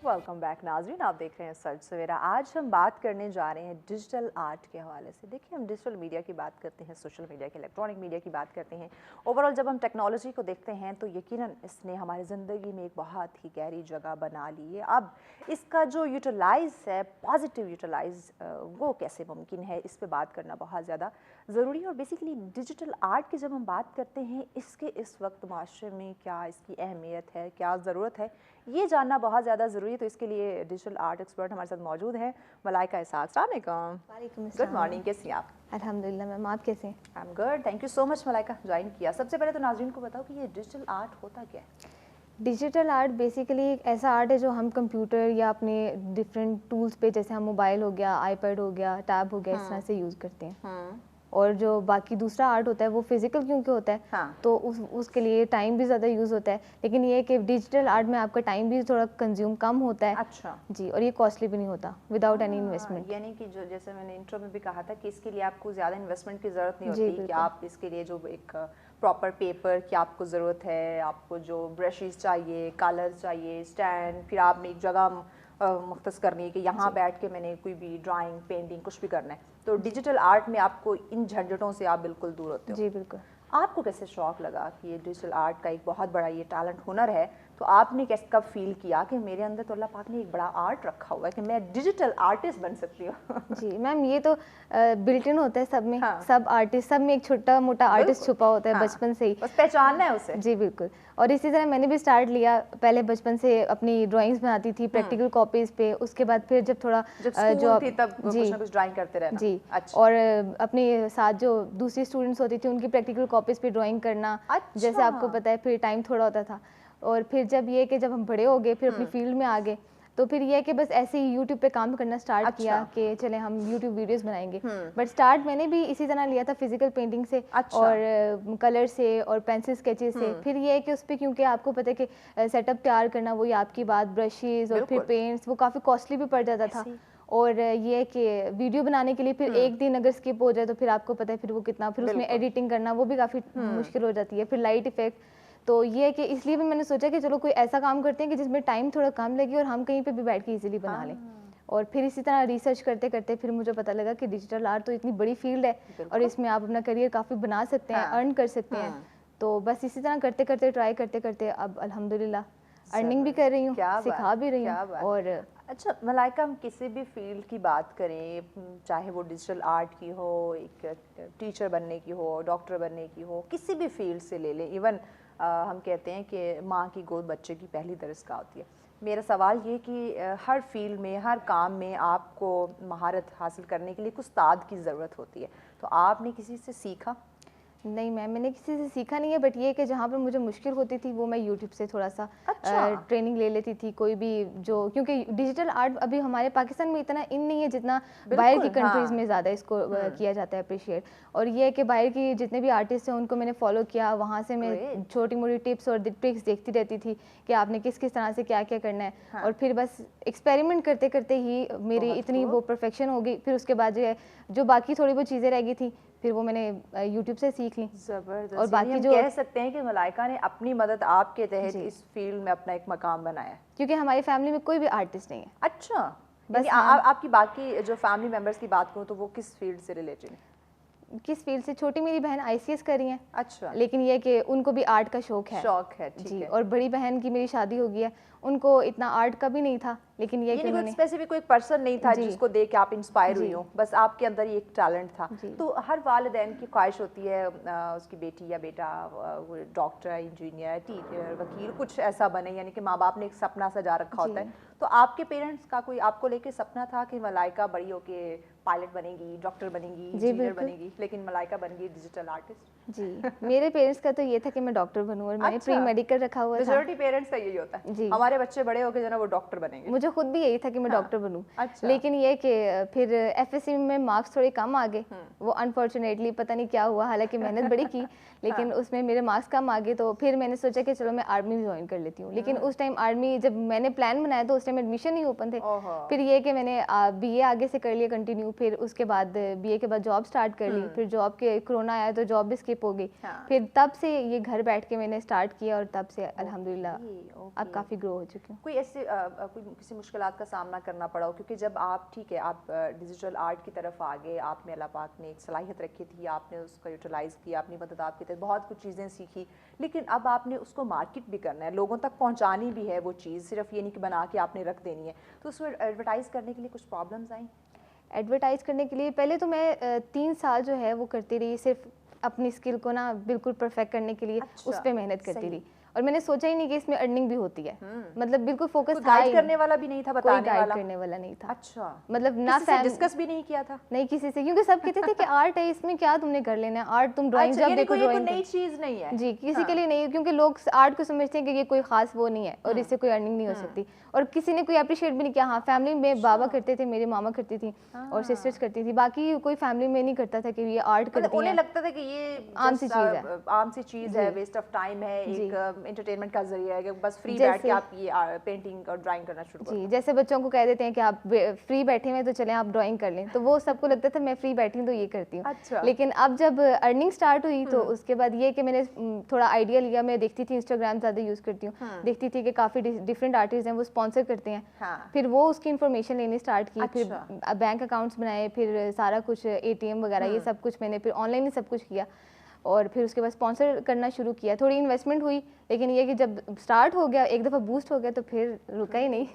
Welcome back नाज़रीन, आप देख रहे हैं सच सवेरा। आज हम बात करने जा रहे हैं डिजिटल आर्ट के हवाले से। देखिए, हम डिजिटल मीडिया की बात करते हैं, सोशल मीडिया की, इलेक्ट्रॉनिक मीडिया की बात करते हैं। ओवरऑल जब हम टेक्नोलॉजी को देखते हैं तो यकीनन इसने हमारी ज़िंदगी में एक बहुत ही गहरी जगह बना ली है। अब इसका जो यूटिलाइज़ है, पॉजिटिव यूटिलाइज़, वो कैसे मुमकिन है, इस पर बात करना बहुत ज़्यादा ज़रूरी है। और बेसिकली डिजिटल आर्ट की जब हम बात करते हैं, इसके इस वक्त माशरे में क्या इसकी अहमियत है, क्या ज़रूरत है, ये जानना बहुत ज़्यादा ज़रूरी है। तो इसके लिए डिजिटल आर्ट एक्सपर्ट हमारे साथ मौजूद हैं, मलाइका इसहाक। अस्सलाम वालेकुम। गुड मॉर्निंग, कैसी हैं आप? अल्हम्दुलिल्लाह मैम, आप कैसे हैं? I am good, thank you so much Malaika, join किया। सबसे पहले तो नाज़रीन को बताओ कि ये डिजिटल आर्ट होता क्या है? डिजिटल आर्ट बेसिकली एक ऐसा आर्ट है जो हम कंप्यूटर या अपने डिफरेंट टूल्स पे, जैसे हम मोबाइल हो गया, आईपैड हो गया, टैब हो गया, इस तरह से यूज़ करते हैं। और जो बाकी दूसरा आर्ट होता है वो फिजिकल क्योंकि होता है, हाँ। तो उसके लिए टाइम भी ज़्यादा यूज़ होता है। लेकिन ये है कि डिजिटल आर्ट में आपका टाइम भी थोड़ा कंज्यूम कम होता है। अच्छा जी, और ये कॉस्टली भी नहीं होता, विदाउट एनी इन्वेस्टमेंट। यानी कि जो जैसे मैंने इंट्रो में भी कहा था कि इसके लिए आपको ज़्यादा इन्वेस्टमेंट की ज़रूरत नहीं जी, होती, कि आप इसके लिए जो एक प्रॉपर पेपर की आपको ज़रूरत है, आपको जो ब्रशेस चाहिए, कलर्स चाहिए, स्टैंड, फिर आपने एक जगह मुख्तस करनी है कि यहाँ बैठ के मैंने कोई भी ड्राइंग, पेंटिंग कुछ भी करना है, तो डिजिटल आर्ट में आपको इन झंझटों से आप बिल्कुल दूर होते हो। जी बिल्कुल। आपको कैसे शौक लगा कि ये डिजिटल आर्ट का एक बहुत बड़ा ये टैलेंट, हुनर है, तो आपने कैसे कब फील किया कि मेरे अंदर तो अल्लाह पाक ने एक बड़ा आर्ट रखा हुआ है कि मैं डिजिटल आर्टिस्ट बन सकती हूँ? जी मैम, ये तो बिल्ट इन होता है सब में। हाँ। सब आर्टिस्ट, सब में एक छोटा मोटा आर्टिस्ट छुपा होता है, हाँ। बचपन से ही। बस पहचानना है उसे। जी बिल्कुल। और इसी तरह मैंने भी स्टार्ट लिया, पहले बचपन से अपनी ड्राइंग्स बनाती थी प्रैक्टिकल कॉपीज पे। उसके बाद फिर जब थोड़ा जब थी तब जी कुछ ना कुछ ड्राइंग करते रहना। जी। अच्छा। और अपने साथ जो दूसरी स्टूडेंट्स होती थी उनकी प्रैक्टिकल कॉपीज पे ड्राइंग करना। अच्छा। जैसे आपको पता है, फिर टाइम थोड़ा होता था। और फिर जब ये कि जब हम बड़े हो गए, फिर अपनी फील्ड में आ गए, तो फिर ये है कि बस ऐसे ही यूट्यूब पे काम करना स्टार्ट किया कि चले हम यूट्यूब वीडियोस बनाएंगे। बट स्टार्ट मैंने भी इसी तरह लिया था, फिजिकल पेंटिंग से। अच्छा। और कलर से और पेंसिल स्केचेस से। फिर ये है कि उस पर, क्योंकि आपको पता है कि सेटअप तैयार करना, वही आपकी बात, ब्रशेज और फिर पेंट्स, वो काफ़ी कॉस्टली भी पड़ जाता था। और ये है कि वीडियो बनाने के लिए फिर एक दिन अगर स्किप हो जाए तो फिर आपको पता है फिर वो कितना, फिर उसमें एडिटिंग करना वो भी काफ़ी मुश्किल हो जाती है, फिर लाइट इफेक्ट। तो ये है कि इसलिए भी मैंने सोचा कि चलो कोई ऐसा काम करते हैं कि जिसमें टाइम थोड़ा कम लगे और हम कहीं पे भी बैठ के इजीली बना लें। और फिर इसी तरह रिसर्च करते करते फिर मुझे पता लगा कि डिजिटल आर्ट तो इतनी बड़ी फील्ड है और इसमें आप अपना करियर काफ़ी बना सकते हैं, अर्न कर सकते हैं। तो बस इसी तरह करते करते, ट्राई करते करते अब अल्हम्दुलिल्लाह अर्निंग भी कर रही हूँ, सिखा भी रही हूँ। और अच्छा मलाइका, हम किसी भी फील्ड की बात करें, चाहे वो डिजिटल आर्ट की हो, एक टीचर बनने की हो, डॉक्टर बनने की हो, किसी भी फील्ड से ले लें, इवन हम कहते हैं कि माँ की गोद बच्चे की पहली दरसगाह होती है। मेरा सवाल ये कि हर फील्ड में, हर काम में आपको महारत हासिल करने के लिए कुछ उस्ताद की ज़रूरत होती है, तो आपने किसी से सीखा? नहीं मैम, मैंने किसी से सीखा नहीं है। बट ये कि जहाँ पर मुझे मुश्किल होती थी वो मैं यूट्यूब से थोड़ा सा ट्रेनिंग ले लेती थी। कोई भी जो, क्योंकि डिजिटल आर्ट अभी हमारे पाकिस्तान में इतना इन नहीं है जितना बाहर की कंट्रीज़ में ज़्यादा इसको किया जाता है अप्रिशिएट। और ये है कि बाहर की जितने भी आर्टिस्ट हैं उनको मैंने फॉलो किया, वहाँ से मैं छोटी मोटी टिप्स और ट्रिक्स देखती रहती थी कि आपने किस किस तरह से क्या क्या करना है। और फिर बस एक्सपेरिमेंट करते करते ही मेरी इतनी वो परफेक्शन हो गई। फिर उसके बाद जो है, जो बाकी थोड़ी बहुत चीज़ें रह गई थी, फिर वो मैंने यूट्यूब से सीख ली। ज़बरदस्त। और बाकी जो कह सकते हैं कि मलाइका ने अपनी मदद आपके तहत इस फील्ड में अपना एक मकाम बनाया, क्योंकि हमारी फैमिली में कोई भी आर्टिस्ट नहीं है। अच्छा, बस आपकी बाकी जो फैमिली मेंबर्स की बात करूँ तो वो किस फील्ड से रिलेटेड है? किस फील्ड से? छोटी मेरी बहन आईसीएस कर रही है। अच्छा। लेकिन ये कि उनको भी आर्ट का शौक है। ठीक जी है। और बड़ी बहन की मेरी शादी हो गई है, उनको इतना आर्ट का भी नहीं था। लेकिन ये कि उन्होंने स्पेसिफिक कोई पर्सन नहीं था जिसको देख के आप इंस्पायर हुई हो, बस आपके अंदर ये एक टैलेंट था। तो हर वालिदैन की ख्वाहिश होती है उसकी बेटी या बेटा डॉक्टर, इंजीनियर, टीचर, वकील, कुछ ऐसा बने, यानी कि माँ बाप ने एक सपना सजा रखा होता है। तो आपके पेरेंट्स का कोई आपको लेके सपना था कि मलाइका बड़ी होके पायलट बनेगी, डॉक्टर बनेगी, इंजीनियर बनेगी, लेकिन मलाइका बन गई डिजिटल आर्टिस्ट? जी, मेरे पेरेंट्स का तो ये था कि मैं डॉक्टर बनूं और मैंने प्री मेडिकल रखा हुआ था। मेजॉरिटी पेरेंट्स का यही होता है जी, हमारे बच्चे बड़े होके जो ना वो डॉक्टर बनेंगे। मुझे खुद भी यही था कि मैं डॉक्टर बनूं। लेकिन ये कि फिर एफएससी में मार्क्स थोड़े कम आ गए, वो अनफॉर्चुनेटली पता नहीं क्या हुआ, हालांकि मेहनत बड़ी की लेकिन उसमें मेरे मार्क्स कम आ गए। तो फिर मैंने सोचा कि चलो मैं आर्मी ज्वाइन कर लेती हूँ। लेकिन उस टाइम आर्मी जब मैंने प्लान बनाया तो उस टाइम एडमिशन नहीं ओपन थे। फिर ये कि मैंने बीए आगे से कर लिया कंटिन्यू, फिर उसके बाद बीए के बाद जॉब स्टार्ट कर ली, फिर जॉब के कोरोना आया तो जॉब भी स्किप हो गई। फिर तब से ये घर बैठ के मैंने स्टार्ट किया और तब से अल्हम्दुलिल्लाह अब काफ़ी ग्रो हो चुकी हूँ। कोई ऐसे कोई किसी मुश्किलात का सामना करना पड़ा हो, क्योंकि जब आप ठीक है आप डिजिटल आर्ट की तरफ आ गए, आप में अल्लाह पाक ने एक सलाहियत रखी थी, आपने उसको यूटिलाइज़ किया, अपनी मदद आपकी तरफ बहुत कुछ चीज़ें सीखी, लेकिन अब आपने उसको मार्केट भी करना है, लोगों तक पहुँचानी भी है वो चीज़, सिर्फ ये नहीं कि बना के आपने रख देनी है, तो उसको एडवर्टाइज़ करने के लिए कुछ प्रॉब्लम्स आई? एडवर्टाइज़ करने के लिए पहले तो मैं 3 साल जो है वो करती रही, सिर्फ अपनी स्किल को ना बिल्कुल परफेक्ट करने के लिए उस पे मेहनत करती रही, और मैंने सोचा ही नहीं कि इसमें अर्निंग भी होती है। मतलब बिल्कुल फोकस था, गाइड करने वाला भी नहीं था, बताने कोई गाइड वाला करने वाला नहीं था। अच्छा, मतलब ना डिस्कस भी नहीं किया था? नहीं किसी से, क्योंकि सब कहते थे कि आर्ट है, इसमें क्या तुमने कर लेना है, आर्ट तुम ड्राइंग जब देखो ड्राइंग नई चीज नहीं है जी, किसी के लिए नहीं, क्योंकि लोग आर्ट को समझते हैं कि ये कोई खास वो नहीं है और इससे कोई अर्निंग नहीं हो सकती, और किसी ने कोई अप्रिशिएट भी नहीं किया। हाँ, फैमिली में बाबा करते थे, मेरी मामा करती थी और सिस्टर्स करती थी, बाकी कोई फैमिली में नहीं करता था कि ये आर्ट करती है। उन्हें लगता था कि ये आम सी चीज़ है, आम सी चीज़ है, वेस्ट ऑफ टाइम है, एक एंटरटेनमेंट का जरिया है कि बस फ्री बैठ के आप ये पेंटिंग और ड्राइंग करना शुरू करो। जी, जैसे बच्चों को कह देते हैं कि आप फ्री बैठे हुए तो चलें आप ड्राइंग कर लें, तो वो सबको लगता था मैं फ्री बैठी हूँ तो ये करती हूँ। अच्छा। लेकिन अब जब अर्निंग स्टार्ट हुई तो उसके बाद ये कि मैंने थोड़ा आइडिया लिया, मैं देखती थी इंस्टाग्राम ज़्यादा यूज़ करती हूँ, देखती थी कि काफ़ी डिफरेंट आर्टिस्ट हैं वो स्पॉन्सर करते हैं, फिर वो उसकी इन्फॉर्मेशन लेनी स्टार्ट की, फिर बैंक अकाउंट्स बनाए, फिर सारा कुछ ATM वगैरह ये सब कुछ मैंने फिर ऑनलाइन ही सब कुछ किया, और फिर उसके बाद स्पॉन्सर करना शुरू किया। थोड़ी इन्वेस्टमेंट हुई, लेकिन ये कि जब स्टार्ट हो गया, एक दफ़ा बूस्ट हो गया तो फिर रुका ही नहीं।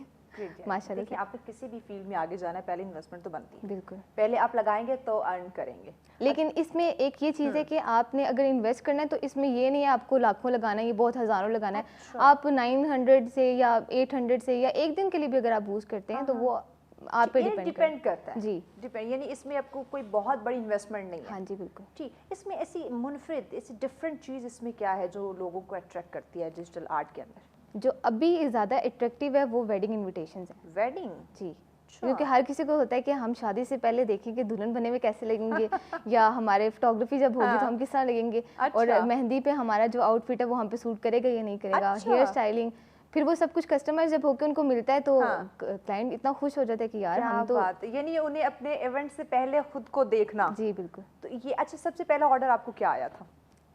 माशाल्लाह। देखिए, आपने किसी भी फील्ड में आगे जाना है, पहले इन्वेस्टमेंट तो बनती है, बिल्कुल, पहले आप लगाएंगे तो अर्न करेंगे। लेकिन इसमें एक ये चीज़ है कि आपने अगर इन्वेस्ट करना है तो इसमें ये नहीं है आपको लाखों लगाना है, ये बहुत हज़ारों लगाना है। आप 900 से या 800 से या एक दिन के लिए भी अगर आप बूस्ट करते हैं तो वो आप पे डिपेंड करता है। जी, डिपेंड, यानी इसमें आपको कोई बहुत बड़ी इन्वेस्टमेंट नहीं है। हाँ जी, बिल्कुल। ठीक, इसमें ऐसी मुनफरिद, ऐसी डिफरेंट चीज़ इसमें क्या है जो लोगों को अट्रैक्ट करती है डिजिटल आर्ट के अंदर? जो अभी ज़्यादा अट्रैक्टिव है वो वेडिंग इनविटेशंस हैं। वेडिंग? जी, क्योंकि हर किसी को होता है कि हम शादी से पहले देखें कि दुल्हन बने हुए कैसे लगेंगे या हमारे फोटोग्राफी जब होगी तो हम किस तरह लगेंगे, और मेहंदी पे हमारा जो आउटफिट है वो हम पे सूट करेगा या नहीं करेगा, हेयर स्टाइलिंग, फिर वो सब कुछ कस्टमाइज जब होकर उनको मिलता है तो क्लाइंट इतना खुश हो जाता है कि यार हम तो बात, यानी उन्हें अपने इवेंट से पहले खुद को देखना। जी बिल्कुल। तो ये अच्छा, सबसे पहला ऑर्डर आपको क्या आया था?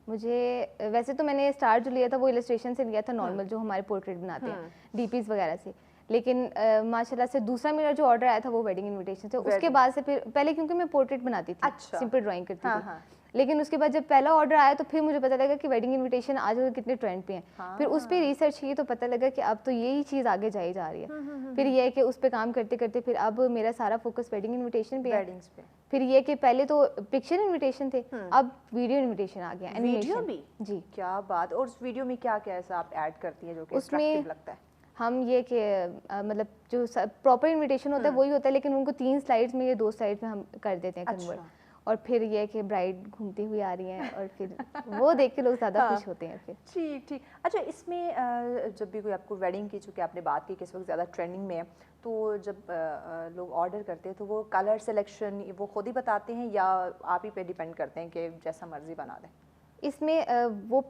मुझे वैसे तो मैंने स्टार्ट जो लिया था वो इलस्ट्रेशन से लिया था, नॉर्मल जो हमारे पोर्ट्रेट बनाते हैं डीपीज वगैरह से, लेकिन माशाल्लाह से दूसरा मेरा जो ऑर्डर आया था वो वेडिंग इनविटेशन से। उसके बाद से फिर पहले क्योंकि मैं पोर्ट्रेट बनाती थी, सिंपल ड्राइंग करती थी, लेकिन उसके बाद जब पहला ऑर्डर आया तो फिर मुझे पता लगा कि वेडिंग इनविटेशन आजकल कितने ट्रेंड पे हैं। फिर उस पर रिसर्च की तो पता लगा कि अब तो यही चीज़ आगे जाई जा रही है। फिर ये है कि उस पर काम करते करते फिर अब मेरा सारा फोकस वेडिंग इनविटेशन पे है। फिर ये कि पहले तो पिक्चर इनविटेशन थे, अब वीडियो इनविटेशन आ गया, वीडियो भी? जी, क्या बात। और उस वीडियो में क्या क्या ऐसा आप ऐड करती है जो कि अट्रैक्टिव लगता है? हम ये कि मतलब जो प्रॉपर इनविटेशन होता है वही होता है, लेकिन उनको 3 स्लाइड्स में या 2 स्लाइड्स में हम कर देते हैं कन्वर्ट। और फिर ये है कि ब्राइड घूमती हुई आ रही हैं और फिर वो देख के लोग ज़्यादा खुश होते हैं फिर। ठीक ठीक। अच्छा, इसमें जब भी कोई आपको वेडिंग की, चूँकि आपने बात की कि इस वक्त ज़्यादा ट्रेंडिंग में है, तो जब लोग ऑर्डर करते हैं तो वो कलर सिलेक्शन वो खुद ही बताते हैं या आप ही पे डिपेंड करते हैं कि जैसा मर्जी बना दें? इसमें वो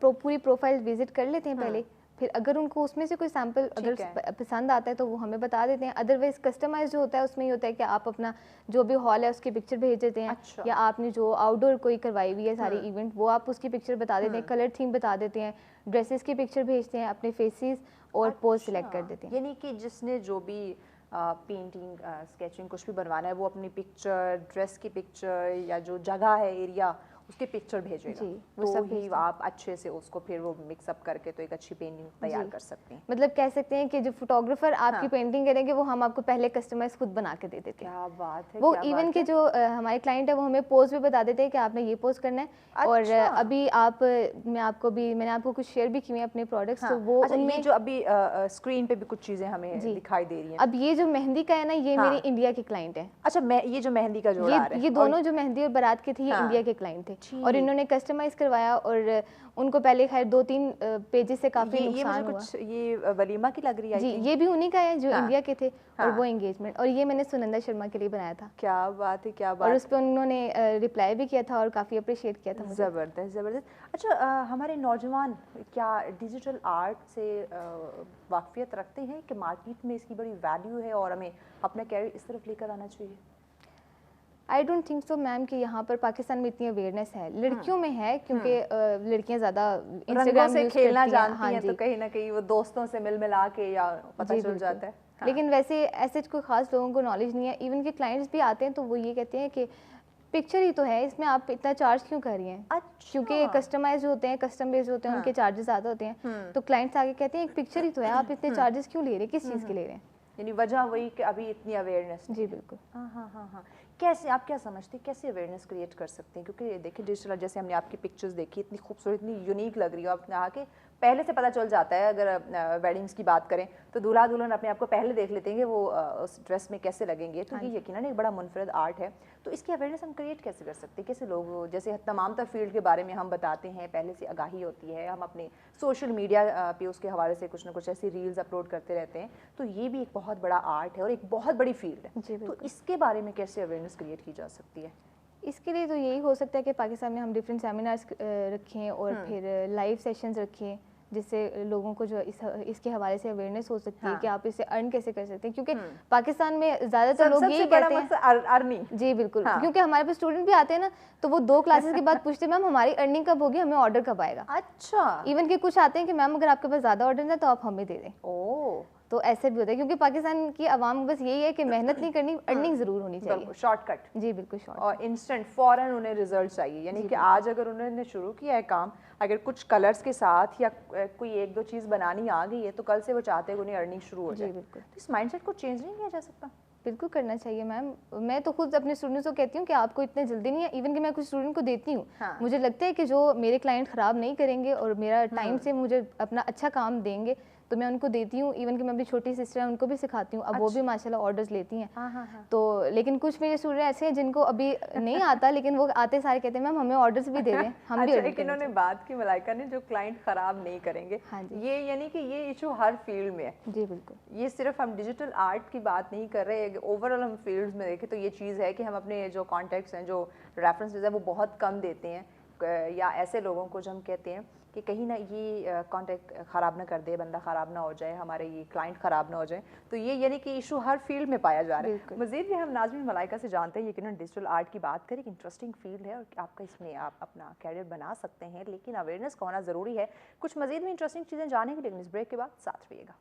पूरी प्रोफाइल विजिट कर लेते हैं पहले, फिर अगर उनको उसमें से कोई सैंपल अगर पसंद आता है तो वो हमें बता देते हैं। अदरवाइज कस्टमाइज जो होता है उसमें ये होता है कि आप अपना जो भी हॉल है उसकी पिक्चर भेज देते हैं, या आपने जो आउटडोर कोई करवाई हुई है सारी इवेंट वो आप उसकी पिक्चर बता देते हैं, कलर थीम बता देते हैं, ड्रेसेस की पिक्चर भेजते हैं, अपने फेसेस और पोज सिलेक्ट कर देते हैं। यानी कि जिसने जो भी पेंटिंग स्केचिंग कुछ भी बनवाना है वो अपनी पिक्चर, ड्रेस की पिक्चर या जो जगह है एरिया उसके पिक्चर भेजेगा, तो सब ही आप अच्छे से उसको फिर वो मिक्सअप करके तो एक अच्छी पेंटिंग तैयार कर सकते हैं। मतलब कह सकते हैं कि जो फोटोग्राफर आपकी पेंटिंग करेंगे वो हम आपको पहले कस्टमाइज खुद बना के दे देते हैं। क्या बात है। वो इवन के जो हमारे क्लाइंट है वो हमें पोज भी बता देते हैं कि आपने ये पोज करना है। और अभी मैंने आपको कुछ शेयर भी किए हैं अपने प्रोडक्ट्स, तो वो उनमें जो अभी स्क्रीन पे भी कुछ चीजें हमें दिखाई दे रही हैं। अब ये जो मेहंदी का है ना, ये मेरी इंडिया के क्लाइंट है। अच्छा, ये जो मेहंदी का जोड़ा आ रहा है, ये दोनों जो मेहंदी और बारात के थे ये इंडिया के क्लाइंट थे, और इन्होंने कस्टमाइज करवाया और उनको पहले खैर 2-3 पेजेस से काफी नुकसान हुआ। ये वलीमा की लग रही है जी, ये भी उन्हीं का है जो इंडिया के थे, और वो एंगेजमेंट, और ये मैंने सुनंदा शर्मा के लिए बनाया था। क्या बात है, क्या बात। और उस पर उन्होंने रिप्लाई भी किया था और काफ़ी अप्रिशिएट किया था। ज़बरदस्त ज़बरदस्त। अच्छा, हमारे नौजवान क्या डिजिटल आर्ट से वाकफियत रखते हैं कि मार्केट में इसकी बड़ी वैल्यू है और हमें अपना कैरियर इस तरफ लेकर आना चाहिए? I don't think so ma'am कि यहाँ पर पाकिस्तान में इतनी अवेयरनेस है, लड़कियों में है क्योंकि लड़कियां ज़्यादा इंस्टाग्राम से खेलना जानती हाँ हैं, तो कहीं ना कहीं वो दोस्तों से मिल मिला के या पता चल जाता है। हाँ। लेकिन वैसे ऐसे कोई खास लोगों को नॉलेज नहीं है। इवन के क्लाइंट्स भी आते हैं तो वो ये कहते हैं कि पिक्चर ही तो है, इसमें आप इतना चार्ज क्यों कर रही हैं? अच्छा। क्योंकि कस्टमाइज होते हैं, कस्टम बेस्ड होते हैं, उनके चार्जेस ज़्यादा होते हैं। तो क्लाइंट्स आगे कहते हैं एक पिक्चर ही तो है, आप इतने चार्जेस क्यों ले रहे हैं, किस चीज़ के ले रहे हैं? यानी वजह वही कि अभी इतनी अवेयरनेस। जी बिल्कुल। हाँ हाँ हाँ हाँ। कैसे, आप क्या समझते हैं कैसे अवेयरनेस क्रिएट कर सकते हैं? क्योंकि देखिए डिजिटल, जैसे हमने आपकी पिक्चर्स देखी, इतनी खूबसूरत, इतनी यूनिक लग रही है, आपने आके पहले से पता चल जाता है। अगर वेडिंग्स की बात करें तो दूल्हा दुल्हन अपने आप को पहले देख लेते हैं कि वो उस ड्रेस में कैसे लगेंगे। तो ये यकीनन एक बड़ा मुनफरद आर्ट है। तो इसकी अवेयरनेस हम क्रिएट कैसे कर सकते हैं? कैसे लोग, जैसे तमाम तर फील्ड के बारे में हम बताते हैं, पहले से आगाही होती है, हम अपने सोशल मीडिया पे उसके हवाले से कुछ ना कुछ ऐसी रील्स अपलोड करते रहते हैं, तो ये भी एक बहुत बड़ा आर्ट है और एक बहुत बड़ी फील्ड है। तो इसके बारे में कैसे अवेयरनेस क्रिएट की जा सकती है? इसके लिए तो यही हो सकता है कि पाकिस्तान में हम डिफरेंट सेमिनार्स रखें और फिर लाइव सेशंस रखें, जिससे लोगों को जो इसके हवाले से अवेयरनेस हो सकती है कि आप इससे अर्न कैसे कर सकते हैं। क्योंकि पाकिस्तान में ज़्यादातर लोग यही कहते हैं अर्निंग। जी बिल्कुल। क्योंकि हमारे पास स्टूडेंट भी आते हैं ना, तो वो 2 क्लासेस के बाद पूछते हैं मैम हमारी अर्निंग कब होगी, हमें ऑर्डर कब आएगा? अच्छा। इवन कि कुछ आते हैं कि मैम अगर आपके पास ज़्यादा ऑर्डर है तो आप हमें दे दें। ओह। तो ऐसे भी होता है क्योंकि पाकिस्तान की आवाम बस यही है कि मेहनत नहीं करनी, अर्निंग ज़रूर होनी चाहिए। शॉर्टकट। जी बिल्कुल शॉर्ट और इंस्टेंट फौरन उन्हें रिजल्ट चाहिए। यानी कि आज अगर उन्होंने शुरू किया है काम, अगर कुछ कलर्स के साथ या कोई एक दो चीज़ बनानी आ गई है, तो कल से वो चाहते हैं उन्हें अर्निंग शुरू हो जाए। जी बिल्कुल। तो इस माइंडसेट को चेंज नहीं किया जा सकता? बिल्कुल करना चाहिए मैम। मैं तो खुद अपने स्टूडेंट्स को कहती हूँ कि आपको इतने जल्दी नहीं है। इवन कि मैं कुछ स्टूडेंट को देती हूँ। हाँ। मुझे लगता है कि जो मेरे क्लाइंट ख़राब नहीं करेंगे और मेरा टाइम से मुझे अपना अच्छा काम देंगे, तो मैं उनको देती हूँ। इवन कि मैं अपनी छोटी सिस्टर है उनको भी सिखाती हूँ। अब वो भी माशाल्लाह ऑर्डर्स लेती हैं। हाँ हाँ हाँ। तो लेकिन कुछ मेरे स्टूडेंट ऐसे हैं जिनको अभी नहीं आता, लेकिन वो आते सारे कहते हैं मैम हमें ऑर्डर्स भी दे दें, हम भी। एक इन्होंने बात की मलाइका ने, जो क्लाइंट ख़राब नहीं करेंगे। हाँ जी। ये यानी कि ये इशू हर फील्ड में है। जी बिल्कुल। ये सिर्फ हम डिजिटल आर्ट की बात नहीं कर रहे, ओवरऑल हम फील्ड्स में देखें तो ये चीज़ है कि हम अपने जो कॉन्टेक्ट्स हैं, जो रेफरेंसेस हैं, वो बहुत कम देते हैं, या ऐसे लोगों को जो हम कहते हैं कि कहीं ना ये कॉन्टैक्ट ख़राब ना कर दे, बंदा ख़राब ना हो जाए, हमारे ये क्लाइंट ख़राब ना हो जाए। तो ये यानी कि इशू हर फील्ड में पाया जा रहा है। मज़ीद भी हम नाज़मीन मलाइका से जानते हैं, यकीनन डिजिटल आर्ट की बात करें, एक इंटरेस्टिंग फील्ड है और आपका इसमें आप अपना कैरियर बना सकते हैं, लेकिन अवेयरनेस का होना ज़रूरी है। कुछ मज़ीद में इंटरेस्टिंग चीज़ें जानने के लिए इस ब्रेक के बाद साथ रहिएगा।